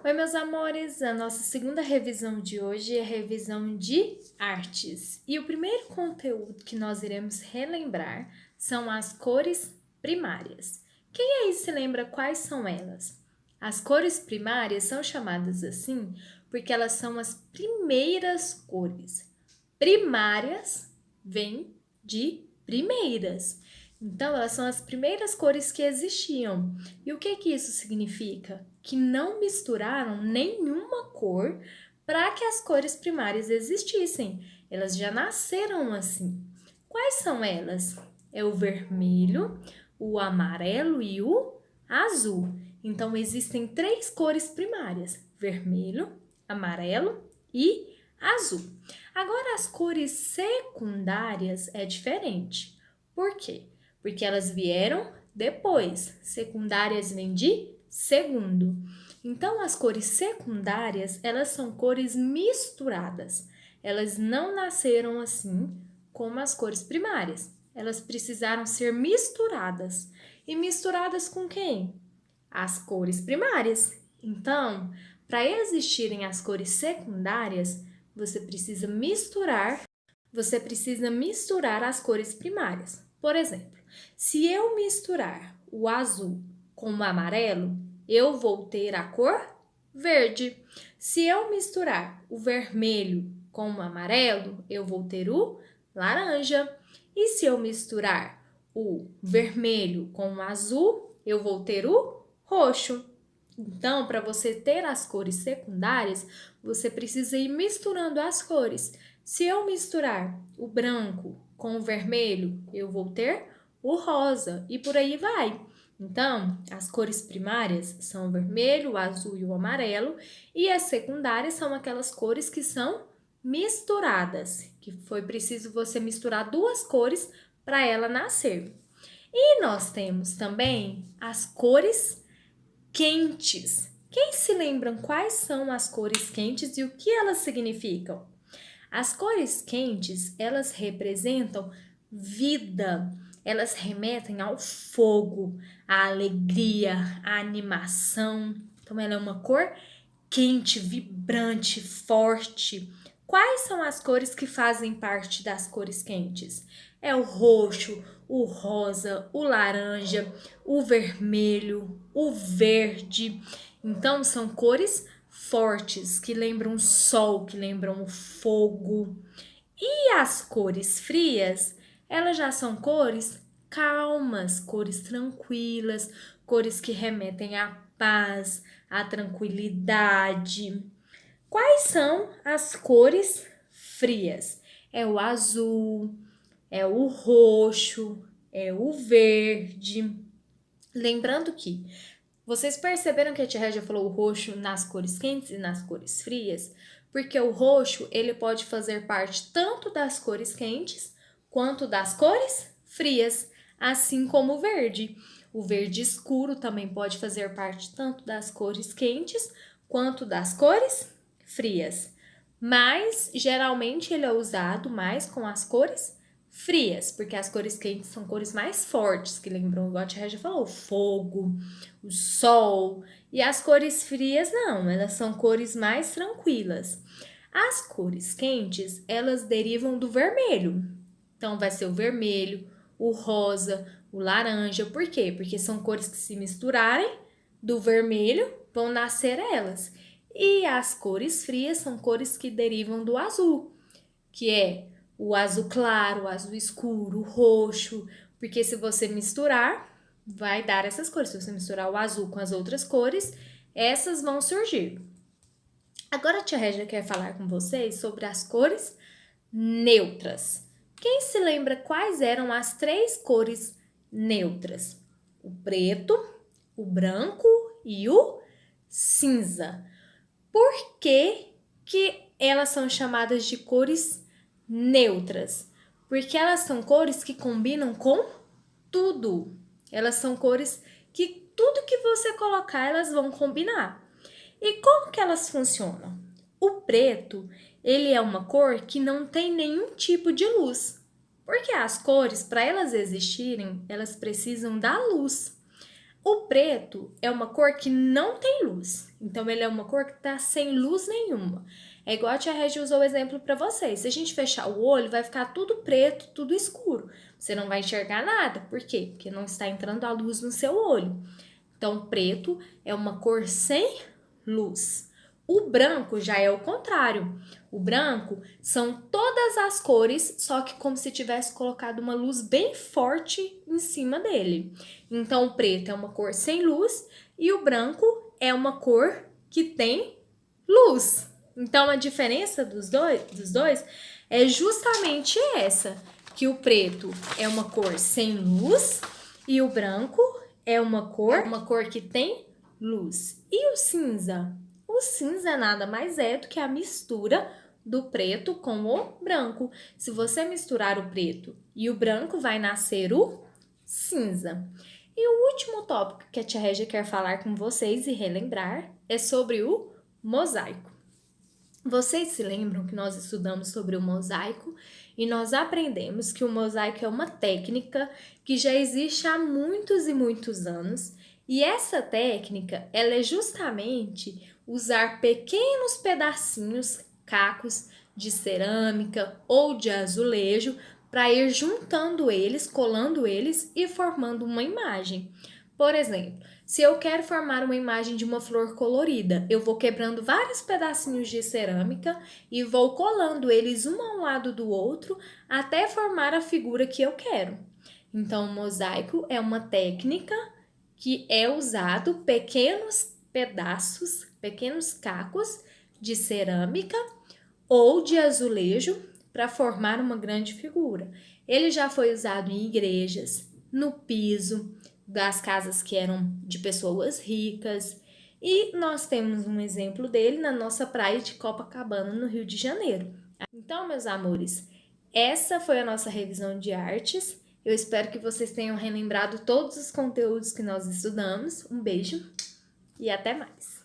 Oi, meus amores! A nossa segunda revisão de hoje é a revisão de artes. E o primeiro conteúdo que nós iremos relembrar são as cores primárias. Quem aí se lembra quais são elas? As cores primárias são chamadas assim porque elas são as primeiras cores. Primárias vem de primeiras. Então, elas são as primeiras cores que existiam. E o que isso significa? Que não misturaram nenhuma cor para que as cores primárias existissem. Elas já nasceram assim. Quais são elas? É o vermelho, o amarelo e o azul. Então, existem três cores primárias: vermelho, amarelo e azul. Agora, as cores secundárias é diferente. Por quê? Porque elas vieram depois. Secundárias vêm de segundo. Então, as cores secundárias, elas são cores misturadas. Elas não nasceram assim como as cores primárias. Elas precisaram ser misturadas. E misturadas com quem? As cores primárias. Então, para existirem as cores secundárias, você precisa misturar as cores primárias. Por exemplo, se eu misturar o azul com o amarelo, eu vou ter a cor verde. Se eu misturar o vermelho com o amarelo, eu vou ter o laranja. E se eu misturar o vermelho com o azul, eu vou ter o roxo. Então, para você ter as cores secundárias, você precisa ir misturando as cores. Se eu misturar o branco com o vermelho, eu vou ter o rosa e por aí vai. Então, as cores primárias são o vermelho, o azul e o amarelo, e as secundárias são aquelas cores que são misturadas, que foi preciso você misturar duas cores para ela nascer. E nós temos também as cores quentes. Quem se lembram quais são as cores quentes e o que elas significam? As cores quentes, elas representam vida, elas remetem ao fogo, à alegria, à animação. Então, ela é uma cor quente, vibrante, forte. Quais são as cores que fazem parte das cores quentes? É o roxo, o rosa, o laranja, o vermelho, o verde. Então, são cores fortes, que lembram o sol, que lembram o fogo. E as cores frias, elas já são cores calmas, cores tranquilas, cores que remetem à paz, à tranquilidade. Quais são as cores frias? É o azul, é o roxo, é o verde. Lembrando que vocês perceberam que a tia Régia falou o roxo nas cores quentes e nas cores frias? Porque o roxo, ele pode fazer parte tanto das cores quentes quanto das cores frias, assim como o verde. O verde escuro também pode fazer parte tanto das cores quentes quanto das cores frias. Mas, geralmente, ele é usado mais com as cores frias, porque as cores quentes são cores mais fortes, que lembram, igual a tia Régia falou, o fogo, o sol. E as cores frias não, elas são cores mais tranquilas. As cores quentes, elas derivam do vermelho. Então, vai ser o vermelho, o rosa, o laranja. Por quê? Porque são cores que, se misturarem do vermelho, vão nascer elas. E as cores frias são cores que derivam do azul, que é o azul claro, o azul escuro, o roxo, porque se você misturar, vai dar essas cores. Se você misturar o azul com as outras cores, essas vão surgir. Agora a tia Régia quer falar com vocês sobre as cores neutras. Quem se lembra quais eram as três cores neutras? O preto, o branco e o cinza. Por que elas são chamadas de cores neutras? Porque elas são cores que combinam com tudo. Elas são cores que tudo que você colocar, elas vão combinar. E como que elas funcionam? O preto, ele é uma cor que não tem nenhum tipo de luz. Porque as cores, para elas existirem, elas precisam da luz. O preto é uma cor que não tem luz. Então, ele é uma cor que tá sem luz nenhuma. É igual a tia Regia usou o exemplo para vocês. Se a gente fechar o olho, vai ficar tudo preto, tudo escuro. Você não vai enxergar nada. Por quê? Porque não está entrando a luz no seu olho. Então, preto é uma cor sem luz. O branco já é o contrário. O branco são todas as cores, só que como se tivesse colocado uma luz bem forte em cima dele. Então, o preto é uma cor sem luz e o branco é uma cor que tem luz. Então, a diferença dos dois é justamente essa, que o preto é uma cor sem luz e o branco é uma cor que tem luz. E o cinza? O cinza nada mais é do que a mistura do preto com o branco. Se você misturar o preto e o branco, vai nascer o cinza. E o último tópico que a tia Regia quer falar com vocês e relembrar é sobre o mosaico. Vocês se lembram que nós estudamos sobre o mosaico e nós aprendemos que o mosaico é uma técnica que já existe há muitos e muitos anos, e essa técnica ela é justamente usar pequenos pedacinhos, cacos de cerâmica ou de azulejo para ir juntando eles, colando eles e formando uma imagem. Por exemplo, se eu quero formar uma imagem de uma flor colorida, eu vou quebrando vários pedacinhos de cerâmica e vou colando eles um ao lado do outro até formar a figura que eu quero. Então, o mosaico é uma técnica que é usado pequenos pedaços, pequenos cacos de cerâmica ou de azulejo para formar uma grande figura. Ele já foi usado em igrejas, no piso das casas que eram de pessoas ricas, e nós temos um exemplo dele na nossa praia de Copacabana, no Rio de Janeiro. Então, meus amores, essa foi a nossa revisão de artes. Eu espero que vocês tenham relembrado todos os conteúdos que nós estudamos. Um beijo e até mais!